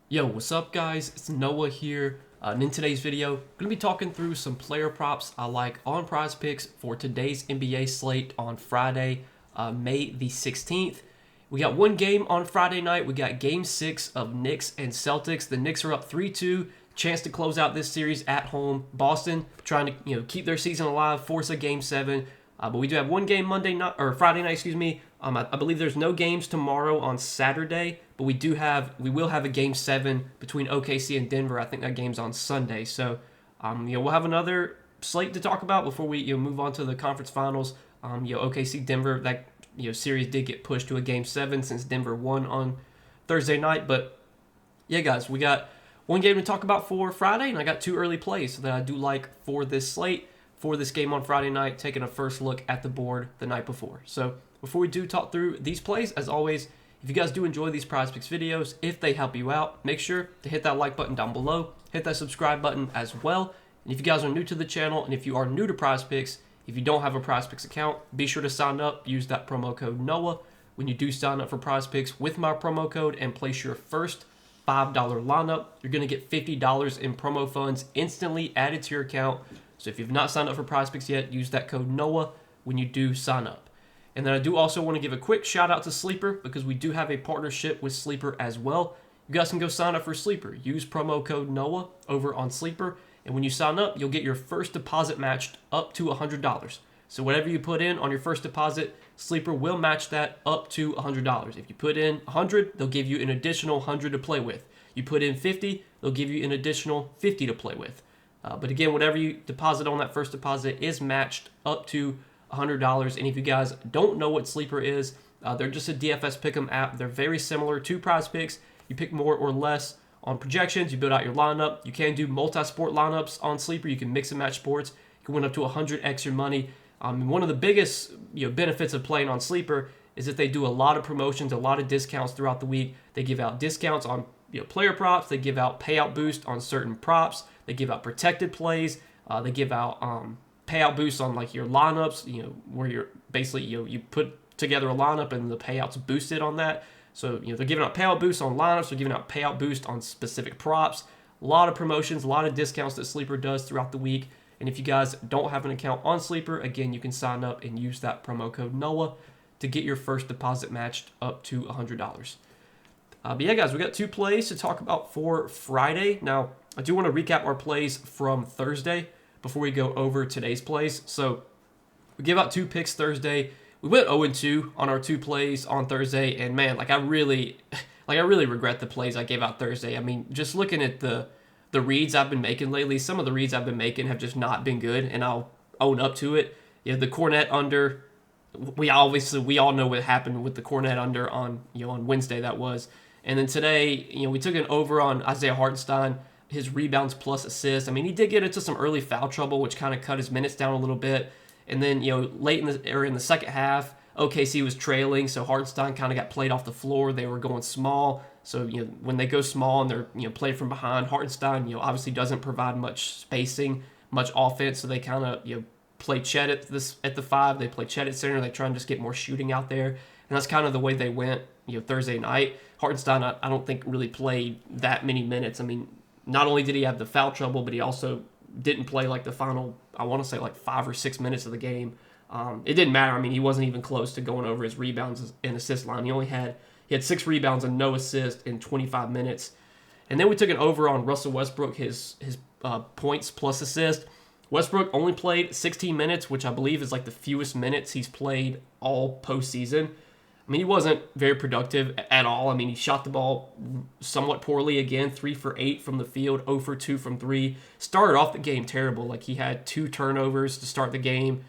Yo, what's up guys? It's Noah here. And in today's video, I'm going to be talking through some player props I like on Prizepicks for today's NBA slate on Friday, May the 16th. We got one game on Friday night. We got game 6 of Knicks and Celtics. The Knicks are up 3-2. Chance to close out this series at home. Boston trying to keep their season alive, force a game 7. But we do have one game Monday night or Friday night, excuse me. I believe there's no games tomorrow on Saturday, but we will have a game 7 between OKC and Denver. I think that game's on Sunday. So we'll have another slate to talk about before we move on to the conference finals. OKC Denver, that series did get pushed to a game 7 since Denver won on Thursday night. But yeah, guys, we got one game to talk about for Friday, and I got two early plays that I do like for this slate for this game on Friday night, taking a first look at the board the night before. So before we do talk through these plays, as always, if you guys do enjoy these Prizepicks videos, if they help you out, make sure to hit that like button down below, hit that subscribe button as well. And if you guys are new to the channel, and if you are new to Prizepicks, if you don't have a Prizepicks account, be sure to sign up, use that promo code NOAH when you do sign up for Prizepicks with my promo code and place your first $5 lineup. You're going to get $50 in promo funds instantly added to your account. So if you've not signed up for Prizepicks yet, use that code NOAH when you do sign up. And then I do also want to give a quick shout out to Sleeper because we do have a partnership with Sleeper as well. You guys can go sign up for Sleeper. Use promo code NOAH over on Sleeper. And when you sign up, you'll get your first deposit matched up to $100. So whatever you put in on your first deposit, Sleeper will match that up to $100. If you put in 100, they'll give you an additional 100 to play with. You put in 50, they'll give you an additional 50 to play with. But again, whatever you deposit on that first deposit is matched up to $100. And if you guys don't know what Sleeper is, they're just a DFS pick'em app. They're very similar to Prizepicks. You pick more or less on projections. You build out your lineup. You can do multi-sport lineups on Sleeper. You can mix and match sports. You can win up to 100x your money. One of the biggest benefits of playing on Sleeper is that they do a lot of promotions, a lot of discounts throughout the week. They give out discounts on player props. They give out payout boost on certain props. They give out protected plays. They give out payout boosts on like your lineups, where you're basically you put together a lineup and the payouts boosted on that. So they're giving out payout boosts on lineups. They're giving out payout boost on specific props. A lot of promotions, a lot of discounts that Sleeper does throughout the week. And if you guys don't have an account on Sleeper, again, you can sign up and use that promo code NOAH to get your first deposit matched up to $100. But yeah, guys, we got two plays to talk about for Friday. Now, I do want to recap our plays from Thursday before we go over today's plays. So we gave out two picks Thursday. We went 0-2 on our two plays on Thursday, and man, I really regret the plays I gave out Thursday. I mean, just looking at the reads I've been making lately, some of the reads I've been making have just not been good, and I'll own up to it. The Cornet under, we all know what happened with the Cornet under on Wednesday, that was. And then today, we took an over on Isaiah Hartenstein, his rebounds plus assists. I mean, he did get into some early foul trouble, which kind of cut his minutes down a little bit. And then, late in the second half, OKC was trailing, so Hartenstein kind of got played off the floor. They were going small. So, when they go small and they're played from behind, Hartenstein, obviously doesn't provide much spacing, much offense. So they kind of, play Chet at the 5. They play Chet at center. They try and just get more shooting out there. And that's kind of the way they went, Thursday night. Hartenstein, I don't think really played that many minutes. I mean, not only did he have the foul trouble, but he also didn't play like the final, I want to say like 5 or 6 minutes of the game. It didn't matter. I mean, he wasn't even close to going over his rebounds and assist line. He had 6 rebounds and no assist in 25 minutes. And then we took an over on Russell Westbrook, his points plus assist. Westbrook only played 16 minutes, which I believe is like the fewest minutes he's played all postseason. I mean, he wasn't very productive at all. I mean, he shot the ball somewhat poorly again, 3 for 8 from the field, 0 for 2 from 3. Started off the game terrible. Like, he had 2 turnovers to start the game.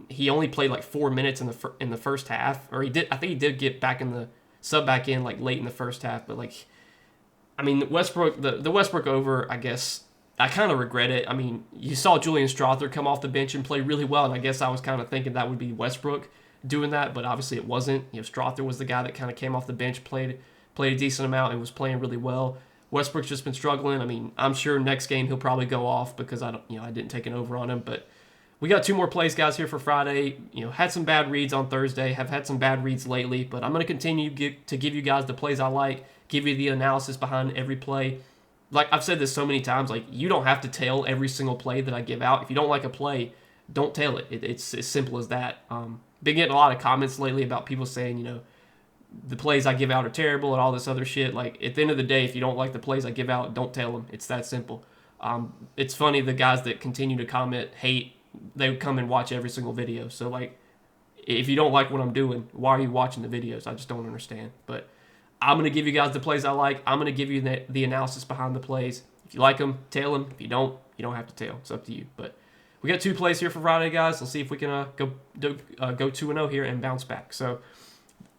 He only played like 4 minutes in the first half, or I think he did get back in the sub back in like late in the first half. But like, I mean, Westbrook, the Westbrook over, I guess I kind of regret it. I mean, you saw Julian Strawther come off the bench and play really well, and I guess I was kind of thinking that would be Westbrook doing that, but obviously it wasn't. Strawther was the guy that kind of came off the bench, played a decent amount, and was playing really well. Westbrook's just been struggling. I mean, I'm sure next game he'll probably go off because I didn't take an over on him. But we got two more plays, guys, here for Friday. Had some bad reads on Thursday, have had some bad reads lately, but I'm going to continue to give you guys the plays I like. give you the analysis behind every play. Like I've said this so many times, like you don't have to tail every single play that I give out. If you don't like a play, don't tail it. It's as simple as that. Been getting a lot of comments lately about people saying, the plays I give out are terrible and all this other shit. Like at the end of the day, if you don't like the plays I give out, don't tail them. It's that simple. It's funny, the guys that continue to comment hate, they come and watch every single video. So like, if you don't like what I'm doing, why are you watching the videos? I just don't understand. But I'm going to give you guys the plays I like. I'm going to give you the analysis behind the plays. If you like them, tail them. If you don't have to tail. It's up to you. But we got 2 plays here for Friday, guys. Let's see if we can go 2-0 here and bounce back. So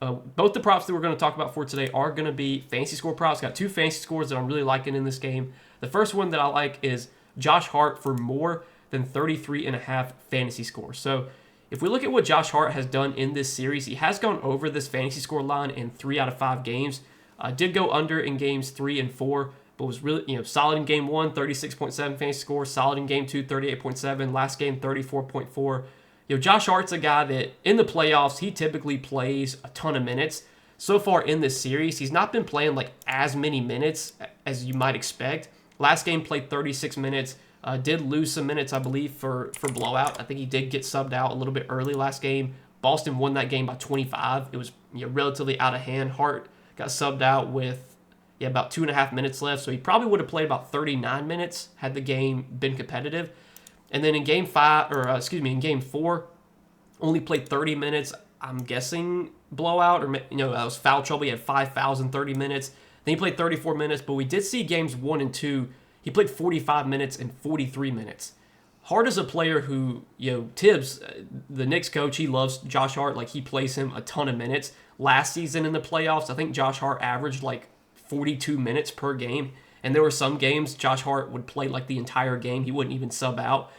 both the props that we're going to talk about for today are going to be fantasy score props. Got 2 fantasy scores that I'm really liking in this game. The first one that I like is Josh Hart for more than 33.5 fantasy scores. So if we look at what Josh Hart has done in this series, he has gone over this fantasy score line in 3 out of 5 games. Did go under in games 3 and 4, but was really solid in game 1, 36.7 fantasy score, solid in game 2, 38.7, last game 34.4. Josh Hart's a guy that in the playoffs, he typically plays a ton of minutes. So far in this series, he's not been playing like as many minutes as you might expect. Last game played 36 minutes. Did lose some minutes, I believe, for blowout. I think he did get subbed out a little bit early last game. Boston won that game by 25. It was relatively out of hand. Hart got subbed out with about 2.5 minutes left, so he probably would have played about 39 minutes had the game been competitive. And then in game 4, only played 30 minutes. I'm guessing blowout, or that was foul trouble. He had 5 fouls in 30 minutes. Then he played 34 minutes, but we did see games 1 and 2. He played 45 minutes and 43 minutes. Hart is a player who, Tibbs, the Knicks coach, he loves Josh Hart. Like, he plays him a ton of minutes. Last season in the playoffs, I think Josh Hart averaged like 42 minutes per game. And there were some games Josh Hart would play like the entire game. He wouldn't even sub out.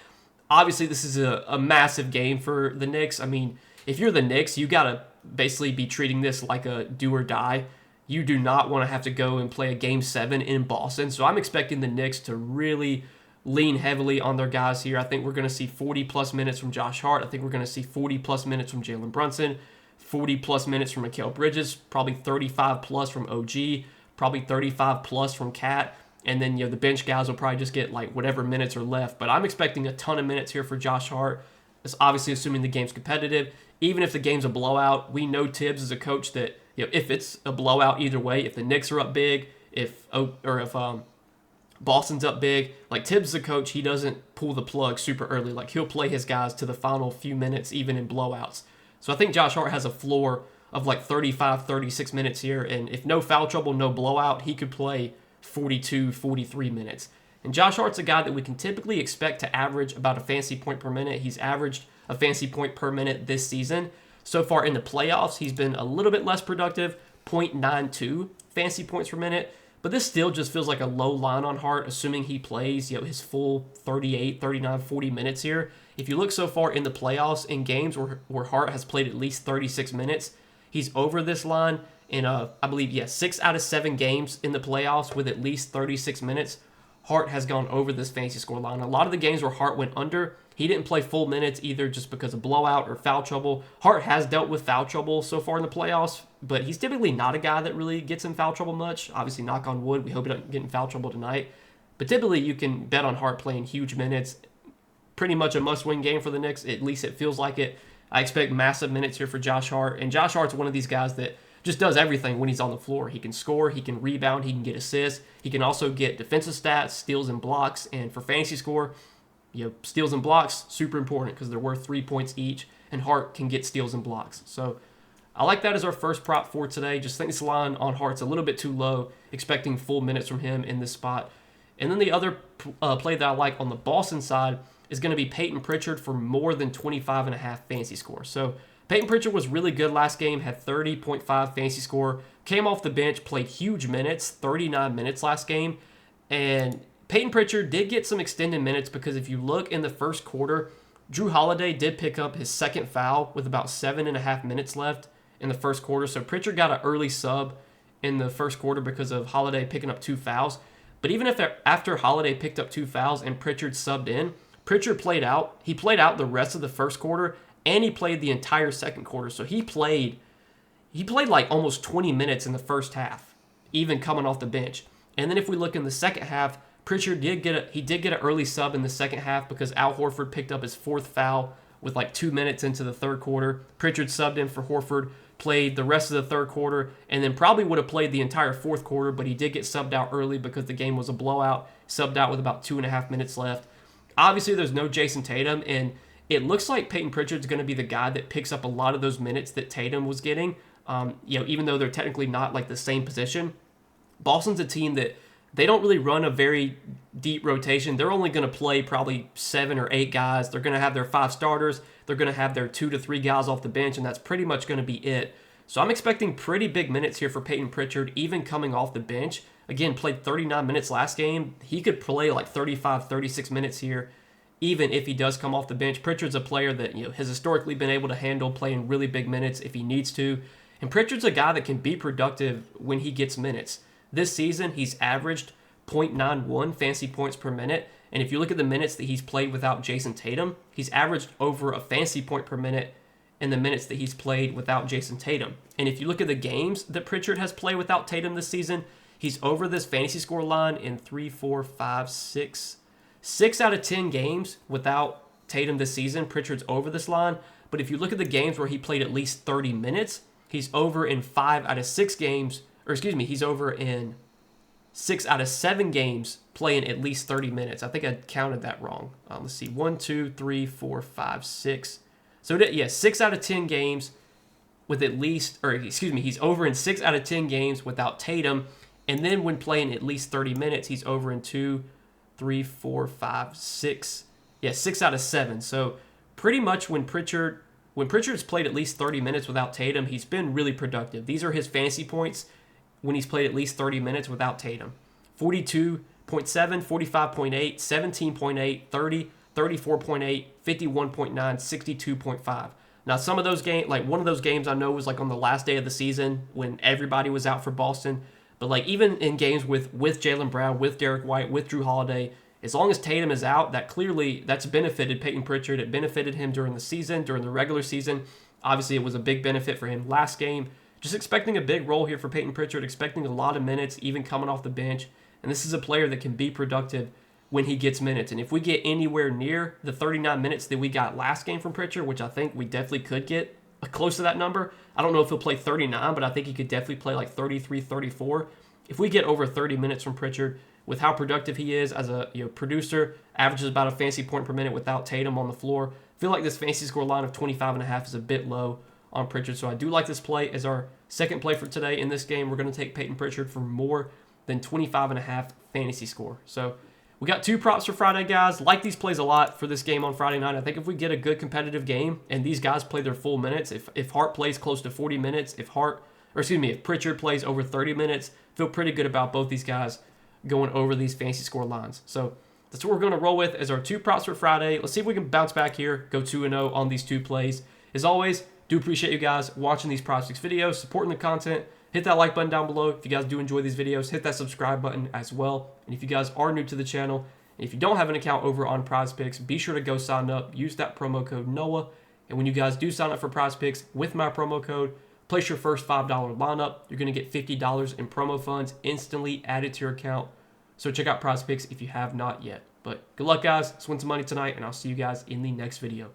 Obviously, this is a massive game for the Knicks. I mean, if you're the Knicks, you got to basically be treating this like a do or die. You do not want to have to go and play a Game 7 in Boston. So I'm expecting the Knicks to really lean heavily on their guys here. I think we're going to see 40-plus minutes from Josh Hart. I think we're going to see 40-plus minutes from Jalen Brunson, 40-plus minutes from Mikal Bridges, probably 35-plus from OG, probably 35-plus from Cat. And then, the bench guys will probably just get like whatever minutes are left. But I'm expecting a ton of minutes here for Josh Hart. It's obviously assuming the game's competitive. Even if the game's a blowout, we know Tibbs is a coach that, if it's a blowout either way, if the Knicks are up big, if Boston's up big, like Tibbs is a coach, he doesn't pull the plug super early. Like he'll play his guys to the final few minutes, even in blowouts. So I think Josh Hart has a floor of like 35, 36 minutes here. And if no foul trouble, no blowout, he could play 42, 43 minutes. And Josh Hart's a guy that we can typically expect to average about a fantasy point per minute. He's averaged a fantasy point per minute this season. So far in the playoffs, he's been a little bit less productive, 0.92 fantasy points per minute. But this still just feels like a low line on Hart, assuming he plays his full 38, 39, 40 minutes here. If you look so far in the playoffs, in games where Hart has played at least 36 minutes, he's over this line in, I believe, 6 out of 7 games in the playoffs with at least 36 minutes. Hart has gone over this fantasy score line. A lot of the games where Hart went under, he didn't play full minutes either just because of blowout or foul trouble. Hart has dealt with foul trouble so far in the playoffs, but he's typically not a guy that really gets in foul trouble much. Obviously, knock on wood, we hope he doesn't get in foul trouble tonight. But typically, you can bet on Hart playing huge minutes. Pretty much a must-win game for the Knicks. At least it feels like it. I expect massive minutes here for Josh Hart. And Josh Hart's one of these guys that just does everything when he's on the floor. He can score, he can rebound, he can get assists. He can also get defensive stats, steals, and blocks. And for fantasy score, steals and blocks, super important because they're worth 3 points each. And Hart can get steals and blocks. So I like that as our first prop for today. Just think this line on Hart's a little bit too low, expecting full minutes from him in this spot. And then the other play that I like on the Boston side is going to be Peyton Pritchard for more than 25.5 fantasy score. So Peyton Pritchard was really good last game, had 30.5 fantasy score, came off the bench, played huge minutes, 39 minutes last game. And Peyton Pritchard did get some extended minutes because if you look in the first quarter, Drew Holiday did pick up his second foul with about 7.5 minutes left in the first quarter. So Pritchard got an early sub in the first quarter because of Holiday picking up 2 fouls. But even if after Holiday picked up 2 fouls and Pritchard subbed in, Pritchard played out. He played out the rest of the first quarter, and he played the entire second quarter. So he played like almost 20 minutes in the first half. even coming off the bench. And then if we look in the second half, Pritchard did get an early sub in the second half because Al Horford picked up his 4th foul with like 2 minutes into the third quarter. Pritchard subbed in for Horford, played the rest of the third quarter, and then probably would have played the entire fourth quarter, but he did get subbed out early because the game was a blowout, subbed out with about 2.5 minutes left. Obviously, there's no Jason Tatum, and it looks like Peyton Pritchard's going to be the guy that picks up a lot of those minutes that Tatum was getting. Even though they're technically not like the same position, Boston's a team that they don't really run a very deep rotation. They're only going to play probably 7 or 8 guys. They're going to have their 5 starters. They're going to have their 2 to 3 guys off the bench, and that's pretty much going to be it. So I'm expecting pretty big minutes here for Peyton Pritchard, even coming off the bench. Again, played 39 minutes last game. He could play like 35, 36 minutes here, even if he does come off the bench. Pritchard's a player that has historically been able to handle playing really big minutes if he needs to. And Pritchard's a guy that can be productive when he gets minutes. This season, he's averaged 0.91 fantasy points per minute. And if you look at the minutes that he's played without Jason Tatum, he's averaged over a fantasy point per minute in the minutes that he's played without Jason Tatum. And if you look at the games that Pritchard has played without Tatum this season, he's over this fantasy score line in 6 out of 10 games without Tatum this season. Pritchard's over this line. But if you look at the games where he played at least 30 minutes, he's over in 5 out of 6 games, he's over in 6 out of 7 games playing at least 30 minutes. I think I counted that wrong. Let's see, 1, 2, 3, 4, 5, 6. So 6 out of 10 games with at least, he's over in 6 out of 10 games without Tatum. And then when playing at least 30 minutes, he's over in 2, 3, 4, 5, 6. 6 out of 7. So pretty much when Pritchard's played at least 30 minutes without Tatum, he's been really productive. These are his fantasy points when he's played at least 30 minutes without Tatum. 42.7, 45.8, 17.8, 30, 34.8, 51.9, 62.5. Now, some of those games, like one of those games I know was like on the last day of the season when everybody was out for Boston. But like even in games with Jaylen Brown, with Derek White, with Drew Holiday, as long as Tatum is out, that's benefited Peyton Pritchard. It benefited him during the season, during the regular season. Obviously, it was a big benefit for him last game. Just expecting a big role here for Peyton Pritchard, expecting a lot of minutes, even coming off the bench. And this is a player that can be productive when he gets minutes. And if we get anywhere near the 39 minutes that we got last game from Pritchard, which I think we definitely could get close to that number. I don't know if he'll play 39, but I think he could definitely play like 33, 34. If we get over 30 minutes from Pritchard, with how productive he is as a producer, averages about a fantasy point per minute without Tatum on the floor, I feel like this fantasy score line of 25.5 is a bit low on Pritchard. So I do like this play as our second play for today. In this game, we're going to take Peyton Pritchard for more than 25.5 fantasy score. So we got 2 props for Friday, guys. Like these plays a lot for this game on Friday night. I think if we get a good competitive game and these guys play their full minutes, if Hart plays close to 40 minutes, if Pritchard plays over 30 minutes, feel pretty good about both these guys going over these fantasy score lines. So that's what we're going to roll with as our 2 props for Friday. Let's see if we can bounce back here, go 2-0 on these 2 plays. As always, do appreciate you guys watching these Prizepicks videos, supporting the content. Hit that like button down below. If you guys do enjoy these videos, hit that subscribe button as well. And if you guys are new to the channel, and if you don't have an account over on Prizepicks, be sure to go sign up. Use that promo code NOAH. And when you guys do sign up for Prizepicks with my promo code, place your first $5 lineup. You're going to get $50 in promo funds instantly added to your account. So check out Prizepicks if you have not yet. But good luck, guys. Let's win some money tonight, and I'll see you guys in the next video.